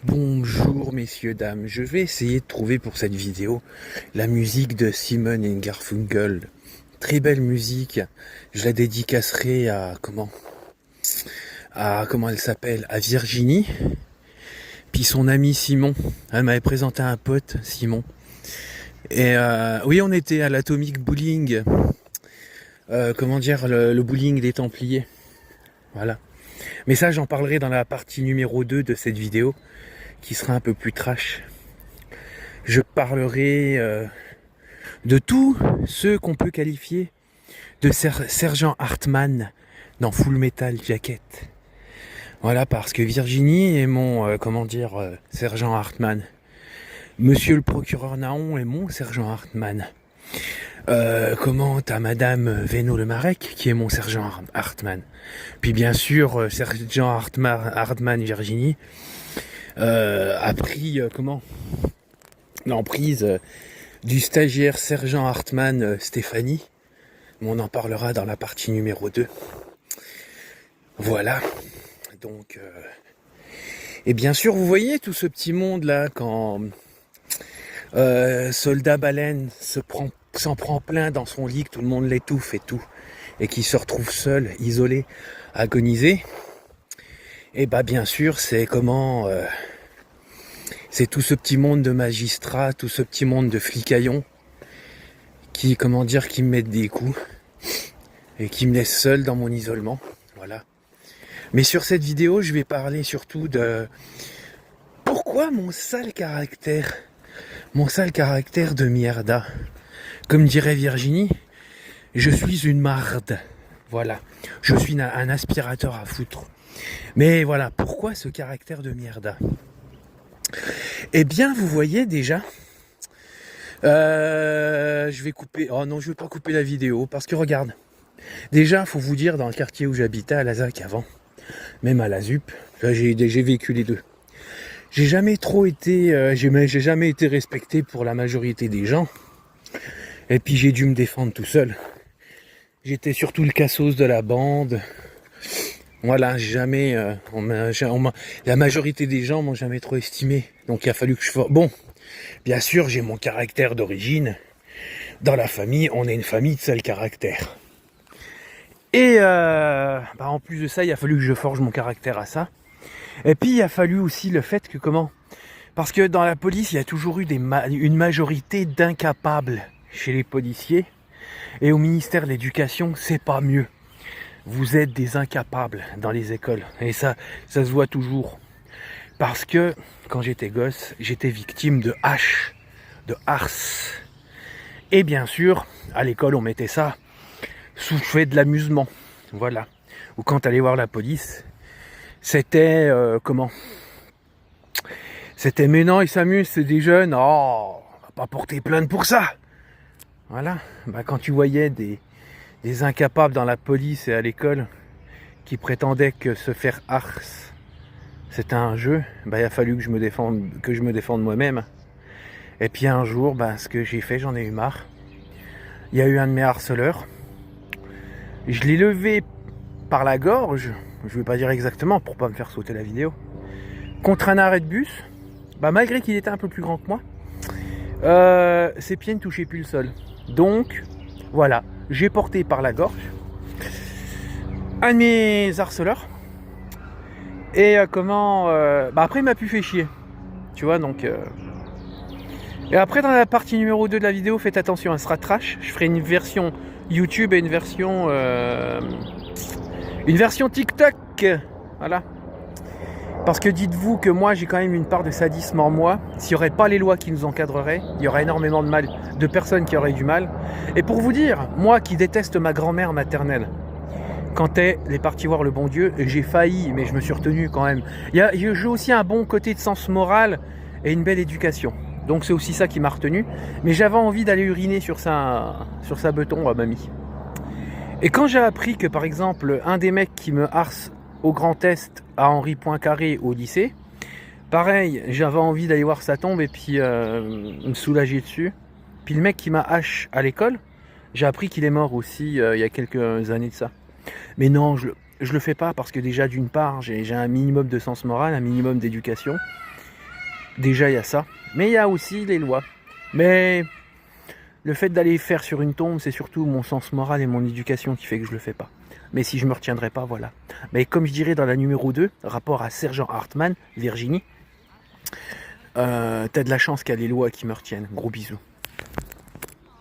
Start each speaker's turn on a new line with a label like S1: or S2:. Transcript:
S1: Bonjour messieurs, dames, je vais essayer de trouver pour cette vidéo la musique de Simon & Garfunkel. Très belle musique, je la dédicacerai à comment elle s'appelle, à Virginie, puis son ami Simon. Elle m'avait présenté un pote, Simon. Et oui, on était à l'Atomic Bowling, le bowling des Templiers. Voilà. Mais ça, j'en parlerai dans la partie numéro 2 de cette vidéo, qui sera un peu plus trash. Je parlerai de tous ceux qu'on peut qualifier de Sergent Hartman dans Full Metal Jacket. Voilà, parce que Virginie est mon, Sergent Hartman. Monsieur le procureur Naon est mon Sergent Hartman. T'as Madame Véno Le Marec qui est mon Sergent Hartman. Puis bien sûr, Sergent Hartman Virginie a pris l'emprise du stagiaire Sergent Hartman Stéphanie. On en parlera dans la partie numéro 2. Voilà. Donc, et bien sûr, vous voyez tout ce petit monde là quand Soldat Baleine s'en prend plein dans son lit, que tout le monde l'étouffe et tout, et qui se retrouve seul, isolé, agonisé. Et bah bien sûr, c'est c'est tout ce petit monde de magistrats, tout ce petit monde de flicaillons qui me mettent des coups et qui me laissent seul dans mon isolement. Voilà. Mais sur cette vidéo, je vais parler surtout de pourquoi mon sale caractère de mierda. Comme dirait Virginie, je suis une marde. Voilà. Je suis un aspirateur à foutre. Mais voilà, pourquoi ce caractère de mierda? Eh bien, vous voyez déjà, je vais couper. Oh non, je vais pas couper la vidéo parce que regarde. Déjà, faut vous dire, dans le quartier où j'habitais à Lazac avant, même à la ZUP, j'ai vécu les deux. J'ai jamais été respecté pour la majorité des gens. Et puis j'ai dû me défendre tout seul. J'étais surtout le cassos de la bande. Voilà, la majorité des gens m'ont jamais trop estimé. Donc il a fallu que je fasse. Bon, bien sûr, j'ai mon caractère d'origine. Dans la famille, on est une famille de sales caractères. Et en plus de ça, il a fallu que je forge mon caractère à ça. Et puis il a fallu aussi le fait que parce que dans la police, il y a toujours eu une majorité d'incapables chez les policiers. Et au ministère de l'Éducation, c'est pas mieux. Vous êtes des incapables dans les écoles. Et ça se voit toujours. Parce que quand j'étais gosse, j'étais victime de harces. Et bien sûr, à l'école, on mettait ça sous fait de l'amusement. Voilà. Ou quand t'allais voir la police, c'était C'était mais non, ils s'amusent, c'est des jeunes. Oh, on va pas porter plainte pour ça. Voilà. Quand tu voyais des incapables dans la police et à l'école qui prétendaient que se faire harce c'était un jeu, il a fallu que je me défende moi-même. Et puis un jour, ce que j'ai fait, j'en ai eu marre. Il y a eu un de mes harceleurs. Je l'ai levé par la gorge, je vais pas dire exactement pour pas me faire sauter la vidéo, contre un arrêt de bus. Malgré qu'il était un peu plus grand que moi, ses pieds ne touchaient plus le sol. Donc, voilà, j'ai porté par la gorge un de mes harceleurs. Et après il m'a pu faire chier. Tu vois, donc... Et après, dans la partie numéro 2 de la vidéo, faites attention, elle sera trash. Je ferai une version YouTube et une version TikTok. Voilà. Parce que dites-vous que moi, j'ai quand même une part de sadisme en moi. S'il n'y aurait pas les lois qui nous encadreraient, il y aurait énormément de personnes qui auraient du mal. Et pour vous dire, moi qui déteste ma grand-mère maternelle, quand elle est partie voir le bon Dieu, j'ai failli, mais je me suis retenu quand même. J'ai aussi un bon côté de sens moral et une belle éducation. Donc c'est aussi ça qui m'a retenu. Mais j'avais envie d'aller uriner sur sa beton à mamie. Et quand j'ai appris que par exemple, un des mecs qui me harce au Grand Est à Henri Poincaré au lycée, pareil, j'avais envie d'aller voir sa tombe et puis me soulager dessus. Puis le mec qui m'a hache à l'école, j'ai appris qu'il est mort aussi il y a quelques années de ça. Mais non, je le fais pas parce que déjà d'une part, j'ai un minimum de sens moral, un minimum d'éducation. Déjà, il y a ça. Mais il y a aussi les lois. Mais le fait d'aller faire sur une tombe, c'est surtout mon sens moral et mon éducation qui fait que je le fais pas. Mais si je me retiendrai pas, voilà. Mais comme je dirais dans la numéro 2, rapport à Sergent Hartmann, Virginie, t'as de la chance qu'il y a les lois qui me retiennent. Gros bisous.